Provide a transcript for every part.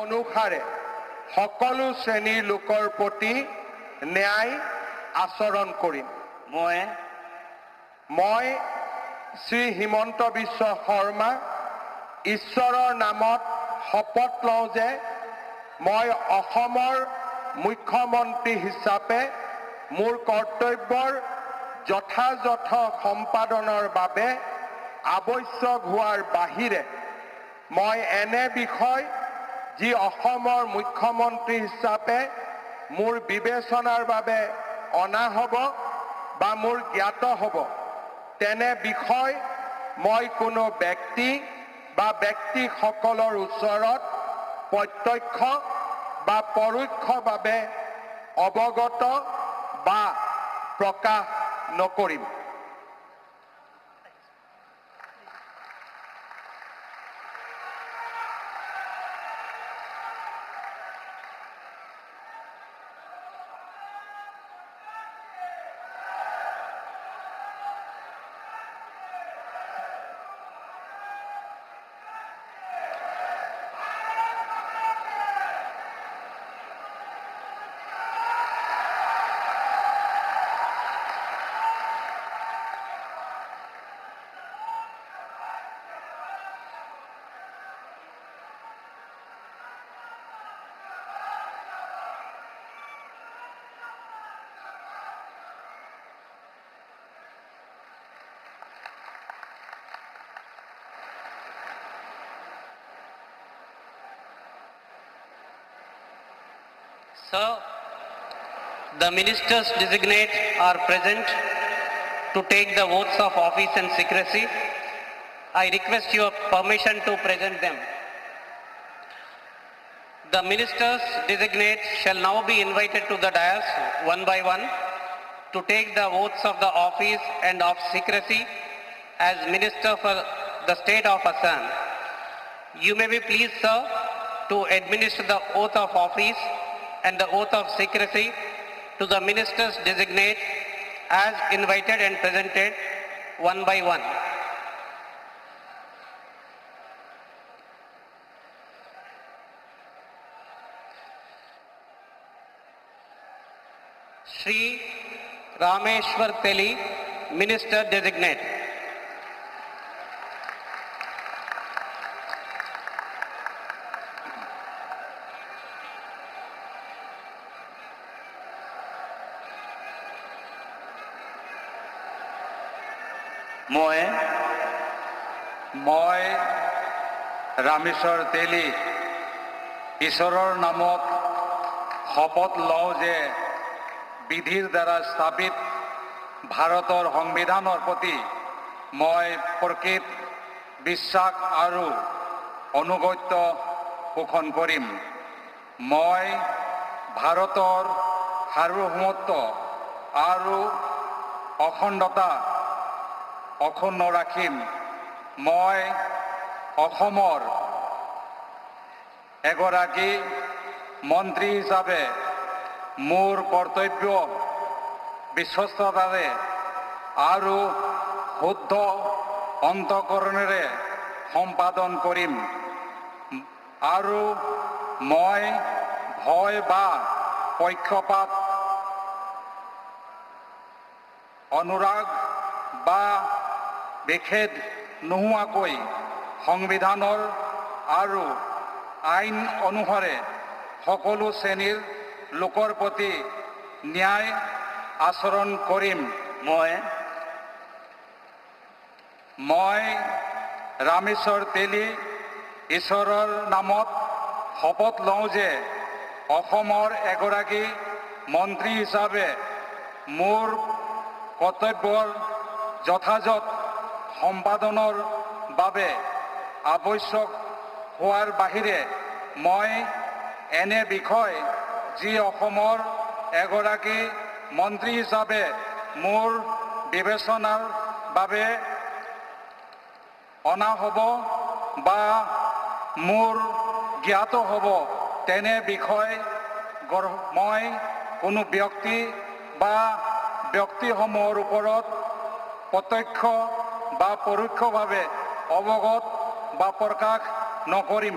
অনুসাৰে সকলো শ্ৰেণীৰ লোকৰ প্ৰতি ন্যায় আচৰণ কৰিম। মই শ্ৰী হিমন্ত বিশ্ব শৰ্মা ঈশ্বৰৰ নামত শপত লওঁ যে মই অসমৰ মুখ্যমন্ত্ৰী হিচাপে মোৰ কৰ্তব্যৰ যথাযথ সম্পাদনৰ বাবে আৱশ্যক হোৱাৰ বাহিৰে মই এনে বিষয় যি অসমৰ মুখ্যমন্ত্ৰী হিচাপে মোৰ বিবেচনাৰ বাবে অনা হ'ব বা মোৰ জ্ঞাত হ'ব তেনে বিষয় মই কোনো ব্যক্তি বা ব্যক্তিসকলৰ ওচৰত প্ৰত্যক্ষ বা পৰোক্ষভাৱে অৱগত বা প্ৰকাশ নকৰিম। Sir, the ministers designate are present to take the oaths of office and secrecy. I request your permission to present them. The ministers designate shall now be invited to the dais one by one to take the oaths of the office and of secrecy as Minister for the State of Assam. You may be pleased, sir, to administer the oath of office and the oath of secrecy to the ministers designate as invited and presented one by one. Shri Rameshwar Teli, Minister Designate. মই ৰামেশ্বৰ তেলী ঈশ্বৰৰ নামত শপত লওঁ যে বিধিৰ দ্বাৰা স্থাপিত ভাৰতৰ সংবিধানৰ প্ৰতি মই প্ৰকৃত বিশ্বাস আৰু অনুগত্য পোষণ কৰিম। মই ভাৰতৰ সাৰ্বভৌমত্ব আৰু অখণ্ডতা অক্ষুণ্ণ ৰাখিম। মই অসমৰ এগৰাকী মন্ত্ৰী হিচাপে মোৰ কৰ্তব্য বিশ্বস্ততাৰে আৰু শুদ্ধ অন্তঃকৰণেৰে সম্পাদন কৰিম আৰু মই ভয় বা পক্ষপাত অনুৰাগ বা বিখেদ নোহোৱাকৈ সংবিধানৰ আৰু আইন অনুসাৰে সকলো শ্ৰেণীৰ লোকৰ প্ৰতি ন্যায় আচৰণ কৰিম। মই ৰামেশ্বৰ তেলী ঈশ্বৰৰ নামত শপত লওঁ যে অসমৰ এগৰাকী মন্ত্ৰী হিচাপে মোৰ কৰ্তব্যৰ যথাযথ সম্পাদনৰ বাবে আৱশ্যক হোৱাৰ বাহিৰে মই এনে বিষয় যি অসমৰ এগৰাকী মন্ত্ৰী হিচাপে মোৰ বিবেচনাৰ বাবে অনা হ'ব বা মোৰ জ্ঞাত হ'ব তেনে বিষয় মই কোনো ব্যক্তি বা ব্যক্তিসমূহৰ ওপৰত প্ৰত্যক্ষ বা পৰোক্ষভাৱে অৱগত বা প্ৰকাশ নকৰিম।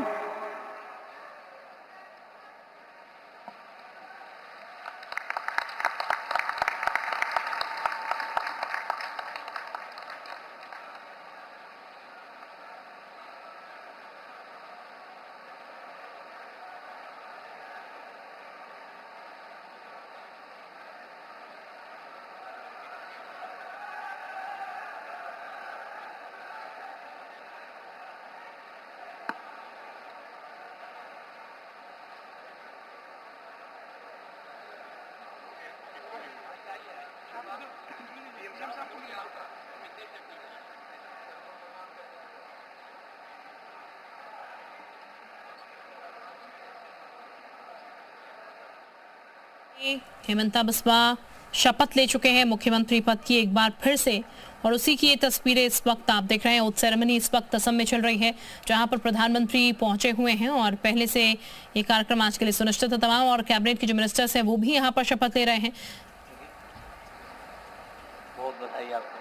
हेमंता बिस्वा शपथ ले चुके हैं मुख्यमंत्री पद की एक बार फिर से, और उसी की ये तस्वीरें इस वक्त आप देख रहे हैं। ओथ सेरेमनी इस वक्त असम में चल रही है, जहां पर प्रधानमंत्री पहुंचे हुए हैं और पहले से ये कार्यक्रम आज के लिए सुनिश्चित है तमाम, और कैबिनेट के जो मिनिस्टर्स हैं वो भी यहाँ पर शपथ ले रहे हैं। बहुत बधाई आपको।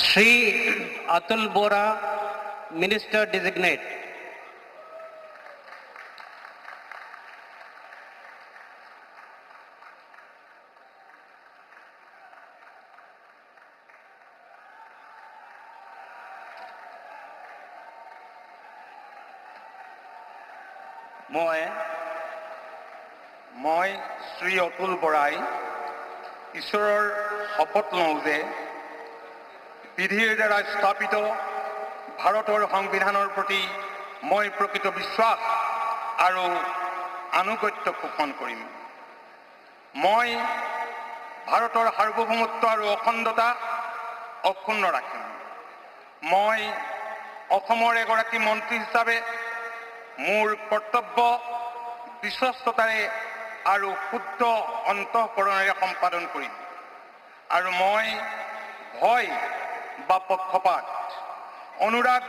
Shri Atul Bora, Minister Designate. মই শ্ৰী অতুল বৰাই ঈশ্বৰৰ শপত লওঁ যে বিধিৰ দ্বাৰা স্থাপিত ভাৰতৰ সংবিধানৰ প্ৰতি মই প্ৰকৃত বিশ্বাস আৰু আনুগত্য পোষণ কৰিম। মই ভাৰতৰ সাৰ্বভৌমত্ব আৰু অখণ্ডতা অক্ষুণ্ণ ৰাখিম। মই অসমৰ এগৰাকী মন্ত্ৰী হিচাপে মোৰ কৰ্তব্য বিশ্বস্ততাৰে আৰু শুদ্ধ অন্তঃকৰণেৰে সম্পাদন কৰিম, আৰু মই ভয় বা পক্ষপাত, অনুৰাগ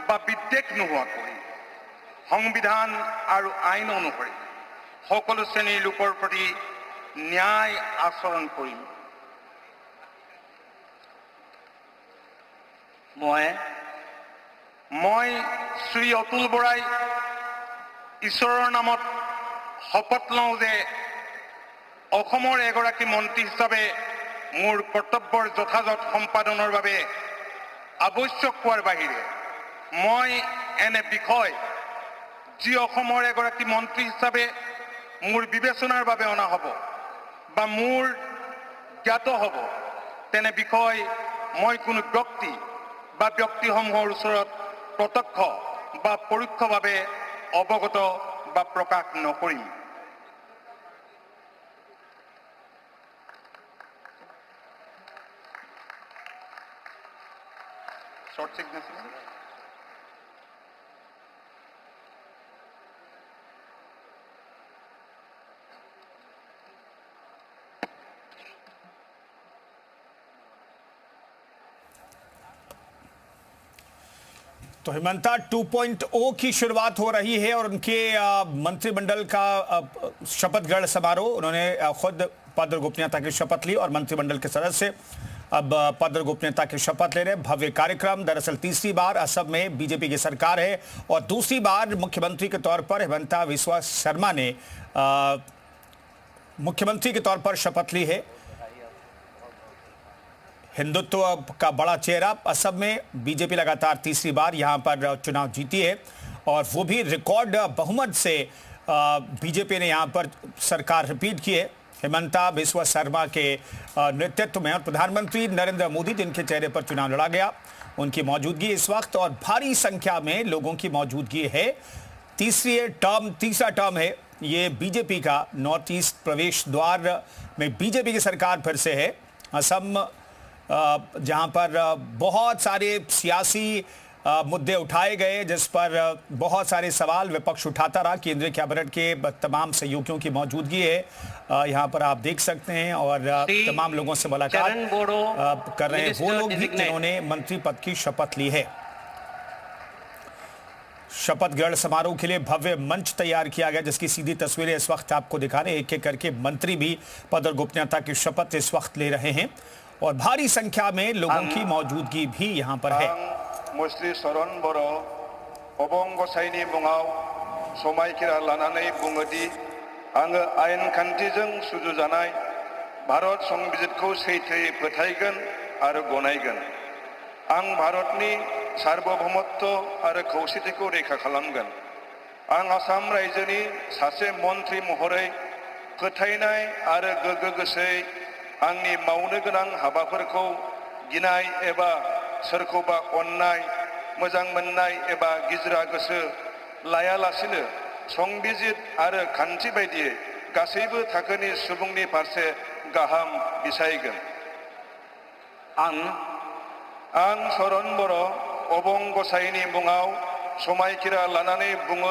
বা বিদ্বেষ নোহোৱাকৈ সংবিধান আৰু আইন অনুসৰি সকলো শ্ৰেণীৰ লোকৰ প্ৰতি ন্যায় আচৰণ কৰিম। মই শ্ৰী অতুল বৰাই ঈশ্বৰৰ নামত শপত লওঁ যে অসমৰ এগৰাকী মন্ত্ৰী হিচাপে মোৰ কৰ্তব্যৰ যথাযথ সম্পাদনৰ বাবে আৱশ্যক হোৱাৰ বাহিৰে মই এনে বিষয় যি অসমৰ এগৰাকী মন্ত্ৰী হিচাপে মোৰ বিবেচনাৰ বাবে অনা হ'ব বা মোৰ জ্ঞাত হ'ব তেনে বিষয় মই কোনো ব্যক্তি বা ব্যক্তিসমূহৰ ওচৰত প্ৰত্যক্ষ বা পৰোক্ষভাৱে অৱগত বা প্ৰকাশ নকৰিম। Short signature. तो हेमंता 2.0 की शुरुआत हो रही है और उनके मंत्रिमंडल का शपथ ग्रहण समारोह, उन्होंने खुद पद और गोपनीयता की शपथ ली और मंत्रिमंडल के सदस्य अब पद और गोपनीयता की शपथ ले रहे। भव्य कार्यक्रम, दरअसल तीसरी बार असम में बीजेपी की सरकार है और दूसरी बार मुख्यमंत्री के तौर पर हेमंता बिस्वा शर्मा ने मुख्यमंत्री के तौर पर शपथ ली है। हिंदुत्व का बड़ा चेहरा असम में बीजेपी लगातार तीसरी बार यहां पर चुनाव जीती है और वो भी रिकॉर्ड बहुमत से बीजेपी ने यहां पर सरकार रिपीट की है हेमंता बिस्वा शर्मा के नेतृत्व में। और प्रधानमंत्री नरेंद्र मोदी जिनके चेहरे पर चुनाव लड़ा गया, उनकी मौजूदगी इस वक्त और भारी संख्या में लोगों की मौजूदगी है। तीसरा टर्म है ये बीजेपी का। नॉर्थ ईस्ट प्रवेश द्वार में बीजेपी की सरकार फिर से है। असम जहां पर बहुत सारे सियासी मुद्दे उठाए गए, जिस पर बहुत सारे सवाल विपक्ष उठाता रहा। केंद्रीय कैबिनेट के तमाम सहयोगियों की मौजूदगी है, यहां पर आप देख सकते हैं, और तमाम लोगों से मुलाकात कर रहे हैं वो लोग भी जिन्होंने मंत्री पद की शपथ ली है। शपथ ग्रहण समारोह के लिए भव्य मंच तैयार किया गया, जिसकी सीधी तस्वीरें इस वक्त आपको दिखा रहे हैं। एक एक करके मंत्री भी पद और गोपनीयता की शपथ इस वक्त ले रहे हैं और भारी संख्या में लोगों की मौजूदगी भी यहां पर है। मुस्लिम शरण बरो अबंग गसाइनि मुङाव समायखिरा लानानै बुङोदि आङो आयेन खान्थिजों सुजुजानाय भारत संबिजितखौ सैथोयै फोथायगोन आरो गनायगोन। आं भारतनि सार्वभौमत्व आरो खौसेथिखौ रैखा खालामगोन। आं आसाम रायजोनि सासे मन्त्रि महरै फोथायनाय आरो गोगो गोसोयै आंनि मावनो गोनां हाबाफोरखौ गिनाय एबा सोरखौबा अननाय, मोजां मोननाय एबा गिज्रा गोसो लायालासिनो संबिजित आरो खान्थि बायदियै गासैबो थाखोनि सुबुंनि फारसे गाहाम बिसायगोन। आं चरण बर' अबं गसाइनि मुङाव समायखिरा लानानै बुङो